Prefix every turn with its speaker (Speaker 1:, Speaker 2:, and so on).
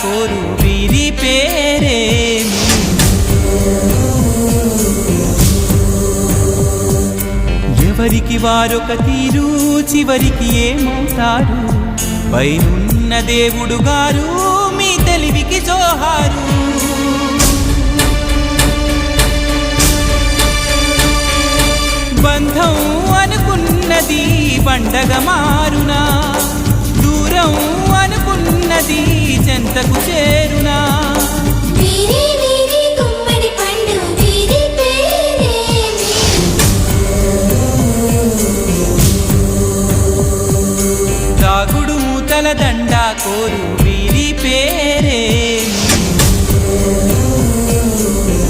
Speaker 1: కోరు వీరి పేరేమి? ఎవరికి వారొక తీరు, చివరికి ఏమవుతారు? పైనున్న దేవుడు గారు మీ తెలివికి జోహారు. బంధం అనుకున్నది పండగ మారునా, దూరం అనుకున్నది చెంతకు చేరునా? తాగుడు మూతల దండా కోరు